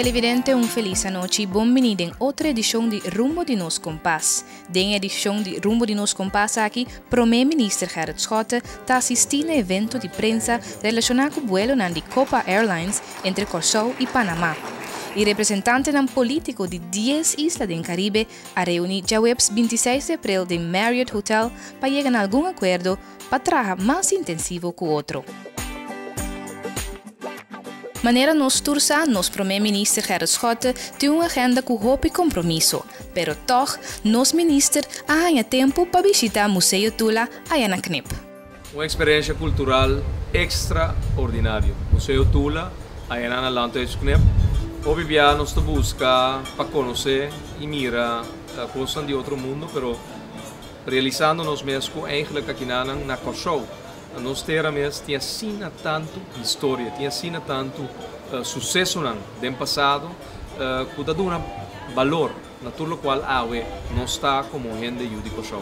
televidente, feliz noche y bienvenido en otra edición de Rumbo de Nos Compás. En la edición de Rumbo de Nos Compás aquí, primer ministro Gerrit Schotten está asistiendo a un evento de prensa relacionado con el vuelo de Copa Airlines entre Curaçao y Panamá. El representante político de 10 islas del Caribe ha reunido ya el 26 de abril en Marriott Hotel para llegar a algún acuerdo para trabajar más intensivo con otro. Maneira nos tursa, nos primeiro ministro Gerrit Schotten tem uma agenda com roupa e compromisso, pero toch, nos ministro há tempo para visitar o Museu Tula aí na CNIP. Uma experiência cultural extraordinária. Museu Tula aí na Landhuis CNIP. Obviamente nós buscamos para conhecer e mirar coisas de outro mundo, pero realizando nós mesmos eigenlijk aqui na Curaçao. Nós tinha sido tanto história, tinha sido tanto sucesso no passado, que dá um valor, natural qual não está como gente de Curaçao.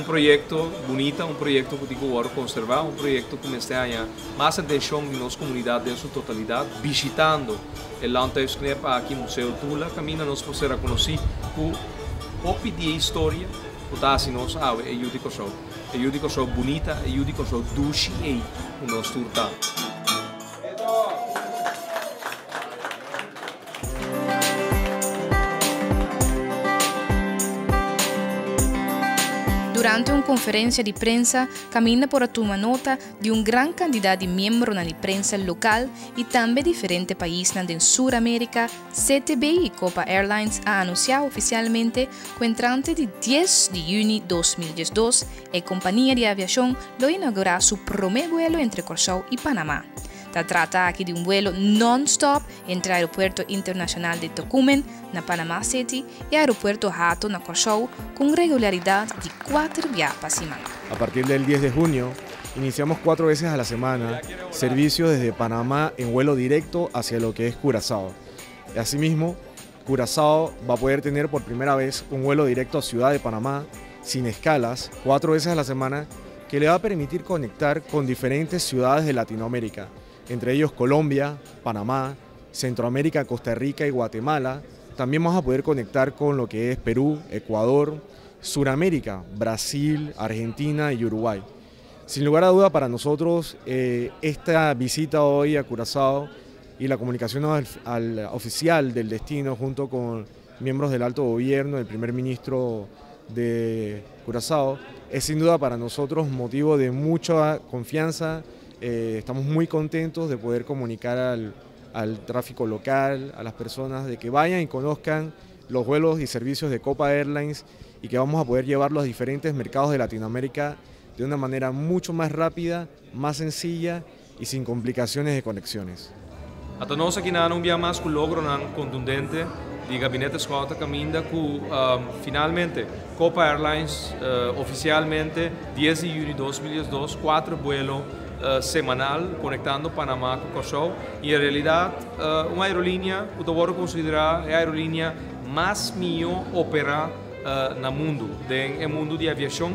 Projeto bonito, projeto que digo agora conservar, projeto que está a mais atenção de nossa comunidade em sua totalidade, visitando o Landhuis CNIP aqui no Museu Tula, caminho nós podemos conhecer o pouco de história que está assim nós de Curaçao. Eu digo que sou bonita, eu digo que sou doce e o nosso turta. Durante una conferencia de prensa, camina por tomar nota de un gran cantidad de miembros de prensa local y también diferentes países de Sudamérica. CTB y Copa Airlines ha anunciado oficialmente que entrante de 10 de junio de 2012, la compañía de aviación lo inaugurará su primer vuelo entre Curaçao y Panamá. Se trata aquí de un vuelo non-stop entre el Aeropuerto Internacional de Tocumen, na Panama City, y el Aeropuerto Hato, na Curaçao, con regularidad de 4 viajes por semana. A partir del 10 de junio, iniciamos 4 veces a la semana servicios desde Panamá en vuelo directo hacia lo que es Curazao. Y asimismo, Curazao va a poder tener por primera vez un vuelo directo a Ciudad de Panamá, sin escalas, 4 veces a la semana, que le va a permitir conectar con diferentes ciudades de Latinoamérica, entre ellos Colombia, Panamá, Centroamérica, Costa Rica y Guatemala. También vamos a poder conectar con lo que es Perú, Ecuador, Suramérica, Brasil, Argentina y Uruguay. Sin lugar a duda para nosotros esta visita hoy a Curazao y la comunicación oficial del destino junto con miembros del alto gobierno, el primer ministro de Curazao, es sin duda para nosotros motivo de mucha confianza. Estamos muy contentos de poder comunicar al tráfico local, a las personas, de que vayan y conozcan los vuelos y servicios de Copa Airlines y que vamos a poder llevarlos a diferentes mercados de Latinoamérica de una manera mucho más rápida, más sencilla y sin complicaciones de conexiones. Hasta nós aqui na um dia mais que logro contundente de gabinete Schotten caminha que finalmente Copa Airlines oficialmente 10 de junio de 2012 4 vuelos semanal conectando Panamá com Curaçao e em realidade uma aerolínea que eu vou considerar a aerolínea mais melhor operada no mundo, no mundo de aviação,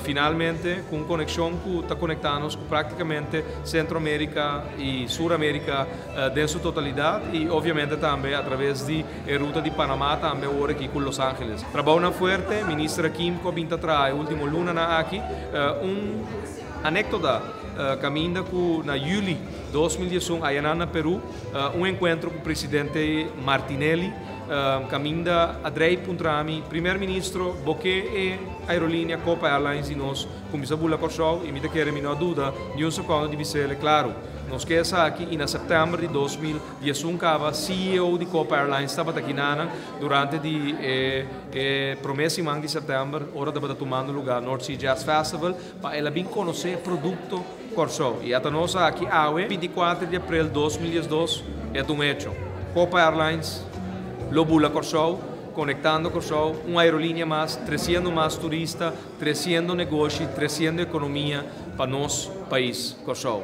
finalmente com conexão que está conectando com praticamente Centroamérica e Suramérica em sua totalidade e obviamente também através de ruta de Panamá também agora aqui com Los Angeles. Trabalhando forte, ministra Kim Kobinta traz último luna aqui anécdota caminha que na julho de 2011 aí na Peru encontro com o presidente Martinelli caminha Andrei Puntrami, primeiro-ministro, porque é a aerolínea Copa Airlines e nós começamos a Curaçao e me querem não há dúvida de segundo de dizer, claro, nós queremos aqui e em setembro de 2011 a CEO de Copa Airlines estava aqui durante a promessa de setembro, hora de tomando lugar North Sea Jazz Festival, para ela bem conhecer o produto Curaçao. E até nós aqui, 24 de abril de 2012, é um hecho. Copa Airlines, Lobula Curaçao, conectando Curaçao, uma aerolínea mais, trazendo mais turistas, trazendo negócio, trazendo economia para nosso país, Curaçao.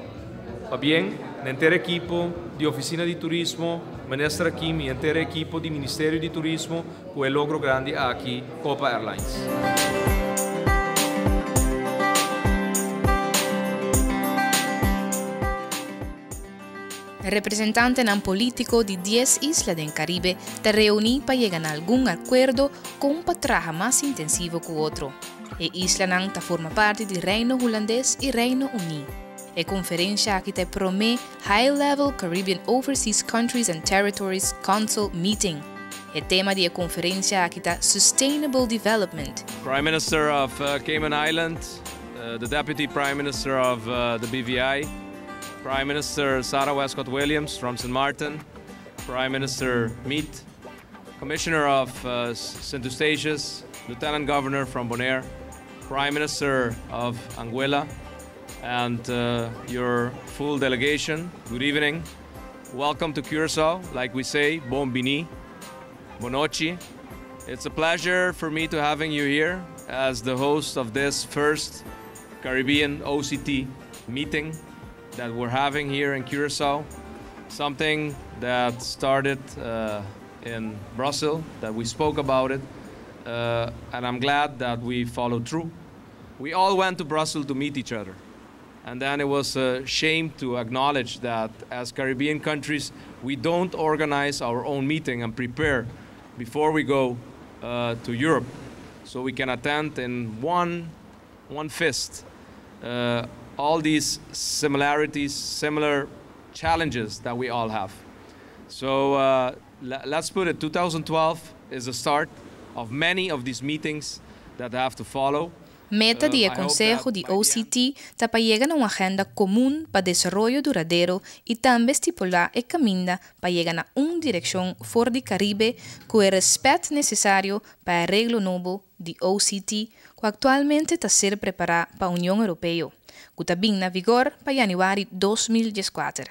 Va bem, a inteira equipe de oficina de turismo, ministra Kim e a inteira equipe de Ministério de Turismo, que é logro grande aqui, Copa Airlines. representantes nan político de 10 islas del Caribe te reuní para llegar a algún acuerdo con un patraje más intensivo que otro. E isla nan ta forma parte del Reino Holandés y Reino Unido. E conferencia que te promete High Level Caribbean Overseas Countries and Territories Council Meeting. El tema de la conferencia que está Sustainable Development. Prime Minister of Cayman Islands, the Deputy Prime Minister of the BVI, Prime Minister Sarah Westcott Williams from St. Martin, Prime Minister Meat, Commissioner of St. Eustatius, Lieutenant Governor from Bonaire, Prime Minister of Anguilla, and your full delegation, good evening. Welcome to Curaçao, like we say, bon bini, bonochi. It's a pleasure for me to having you here as the host of this first Caribbean OCT meeting that we're having here in Curaçao. Something that started in Brussels, that we spoke about it, and I'm glad that we followed through. We all went to Brussels to meet each other. And then it was a shame to acknowledge that as Caribbean countries, we don't organize our own meeting and prepare before we go to Europe, so we can attend in one fist all these similarities, similar challenges that we all have. So let's put it, 2012 is the start of many of these meetings that have to follow. Meta del Consejo de OCT está para llegar a una agenda común para desarrollo duradero y también estipular el camino para llegar a una dirección for the Caribe con el respeto necesario para el arreglo nuevo de OCT que actualmente está ser preparado para la Unión Europea, que está bien en vigor para januario 2014.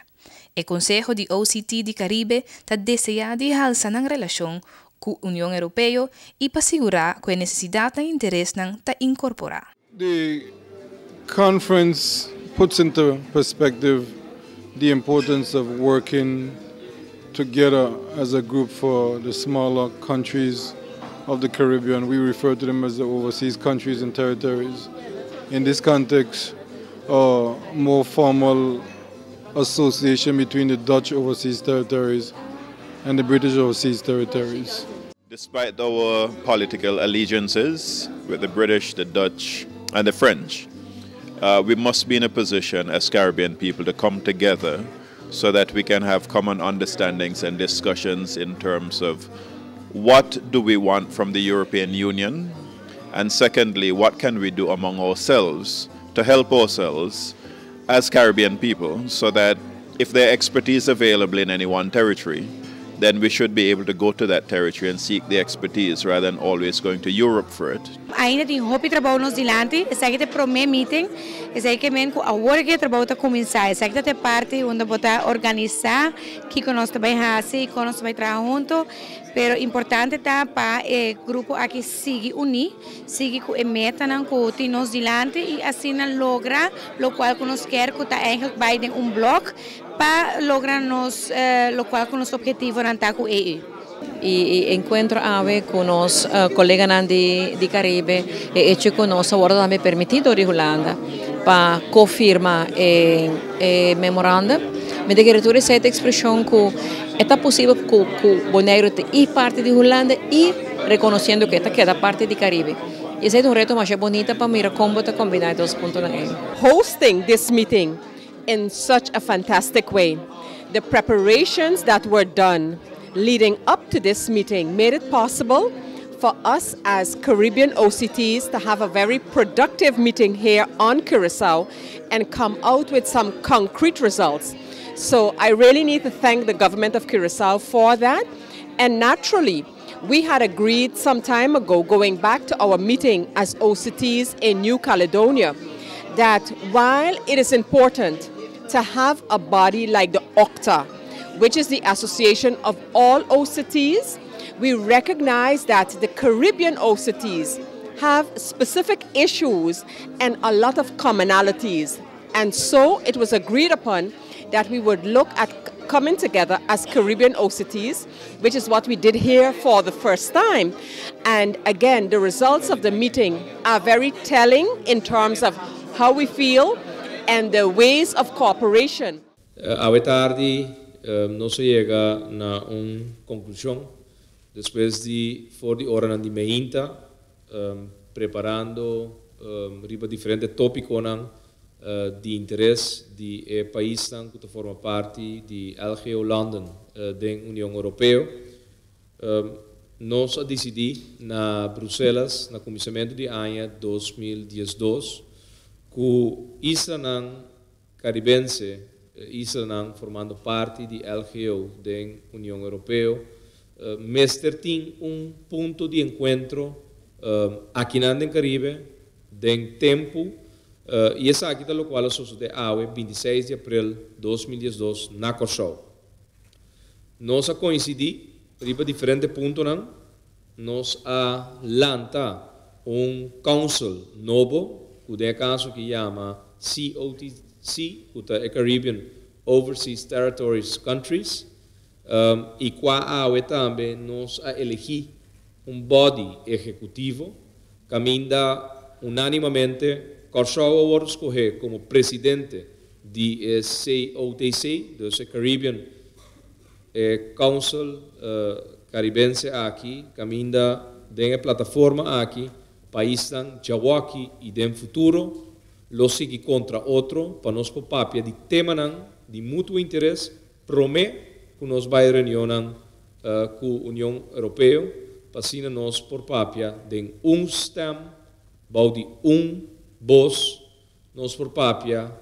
El Consejo de OCT de Caribe está deseado de alzar en relación con la Unión Europea y para asegurar que la necesidad e interés está incorporada. The conference puts into perspective the importance of working together as a group for the smaller countries of the Caribbean. We refer to them as the overseas countries and territories. In this context, a more formal association between the Dutch overseas territories and the British overseas territories. Despite our political allegiances with the British, the Dutch, and the French, we must be in a position as Caribbean people to come together so that we can have common understandings and discussions in terms of what do we want from the European Union, and secondly, what can we do among ourselves to help ourselves as Caribbean people so that if there are expertise available in any one territory, then we should be able to go to that territory and seek the expertise rather than always going to Europe for it. Ainda tem hopi trabalho nos dilante, essa aqui é o primeiro meeting, essa aqui é mesmo a hora que o trabalho está começar, essa aqui é parte onde botar organizar, que nós também fazer, que nós também trabalhar junto, pero importante tá para o grupo aqui seguir unir, seguir com a meta não que nos dilante e assim logra, lo qual que nós quer que tá eigenlijk bij um bloco para lograr nos, lo qual que nosso objetivo é estar com a EU. Y encuentro con los colegas de Caribe e hecho con nos ahora también permitido de Holanda para confirmar memoranda. Me direttore esta expresión que es posible que Bonaire y parte de Holanda y reconociendo que esta queda parte de Caribe. Y ese es un reto más bonito para mirar cómo está combinar dos puntos en él. Hosting this meeting in such a fantastic way, the preparations that were done leading up to this meeting made it possible for us as Caribbean OCTs to have a very productive meeting here on Curaçao and come out with some concrete results. So I really need to thank the government of Curaçao for that. And naturally, we had agreed some time ago, going back to our meeting as OCTs in New Caledonia, that while it is important to have a body like the OCTA, which is the association of all OCTs, we recognize that the Caribbean OCTs have specific issues and a lot of commonalities. And so it was agreed upon that we would look at coming together as Caribbean OCTs, which is what we did here for the first time. And again, the results of the meeting are very telling in terms of how we feel and the ways of cooperation. Ave tardi, nós chega na uma conclusão depois de for de hora de meinta preparando riba diferente tópicos de interesse de país que forma parte de LGO London da União Europeia. Nós decidimos na Bruxelas, no começamento de ano 2012, que Israel caribense, Israel formando parte de LGO da União Europeia, mestre tem ponto de encontro aqui no Caribe, em tempo, e essa aqui é o qual sucedeu no 26 de abril de 2012 na Corsau. Nós coincidimos riba diferente ponto nós lança council novo, que é caso que chama COTC, que é Caribbean Overseas Territories Countries, e qua também nós elegi body executivo, caminha unanimamente, Corsau agora escolher como presidente de COTC, do Caribbean Council caribense aqui, caminha dentro da plataforma aqui, país Jawaki e dentro futuro, lo sigue contra outro, para nós papia de tema de mútuo interesse, promete que nós vai reunião com a União Europeia, para nós por papia de stem, de voz, nós por papia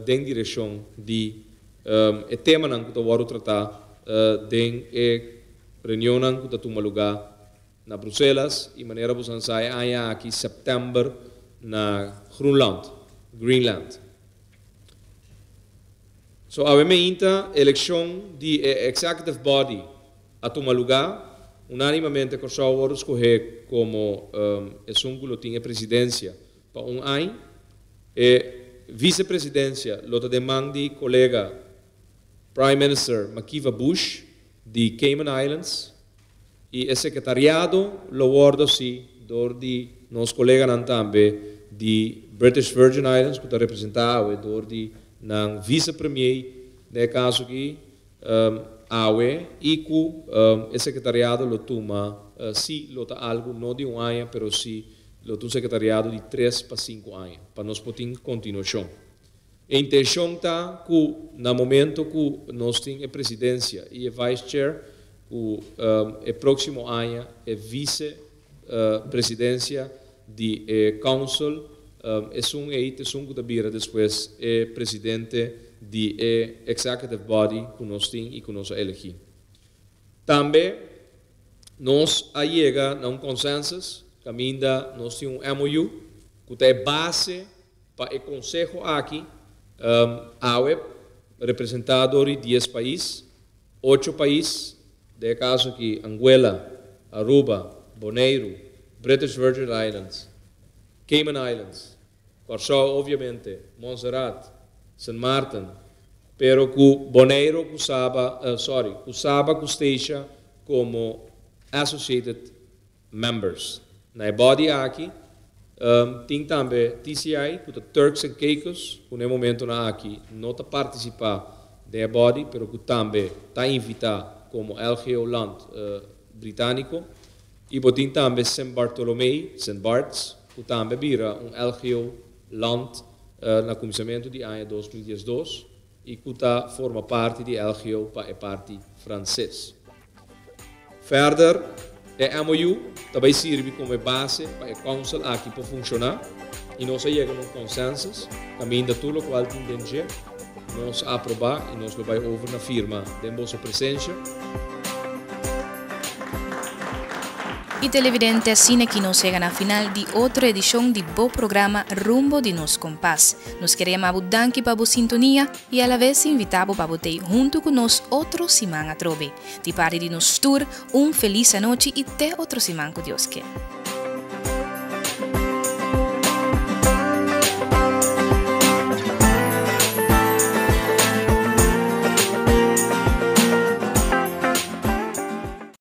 de direção de tema que eu tratar de reunião que toma lugar na Bruxelas e maneira que você sai aqui em setembro na Greenland. So, a eleição de executive body a tomar lugar, unanimamente Corsau agora escolher como que tinha presidência para ano e vice-presidência lo demanda de colega Prime Minister Makiva Bush de Cayman Islands e o secretariado lo guarda de nos colegas também de British Virgin Islands que está representado de vice-premier no caso que e que o secretariado lo toma lo tá algo não de ano, mas lo tá secretariado de 3 para 5 anos para nós poder continuação. A intenção está que, no momento que nós temos a presidência e a vice-chair, que o próximo ano é vice-presidência do Council, é que depois é presidente do Executive Body que nós temos e que nós elegimos. Também, nós chegamos a consenso, que ainda nós temos MOU, que é base para o Conselho aqui, representadores de 10 países, 8 países, de caso aqui Anguila, Aruba, Bonaire, British Virgin Islands, Cayman Islands, Corsau, obviamente, Montserrat, St. Martin, pero que Bonaire usava que esteja como associated members. Na body aqui, tem também TCI, que é Turks and Caicos, que no momento aqui não está participando da body, mas que também está invitado como LGO Land britânico. E tem também St. Bart's, que também vira LGO Land no começamento de ano 2012 e que forma parte de LGO para a parte francesa. Verder, a MOU também serve como base para o Council aqui para funcionar e nós chegamos a um consenso, caminho de tudo o qual temos de nós aprovar e nós vamos over na firma de nossa presença. E televidente assim que nos chega na final de outra edição de Bo Programa Rumbo de Nos Compás. Nos queremos abudanki para a sintonia e a la vez invitamos para botar junto com nós outro semana a trove. De parte de nos tour, feliz noite e até outro semana com Deus quer.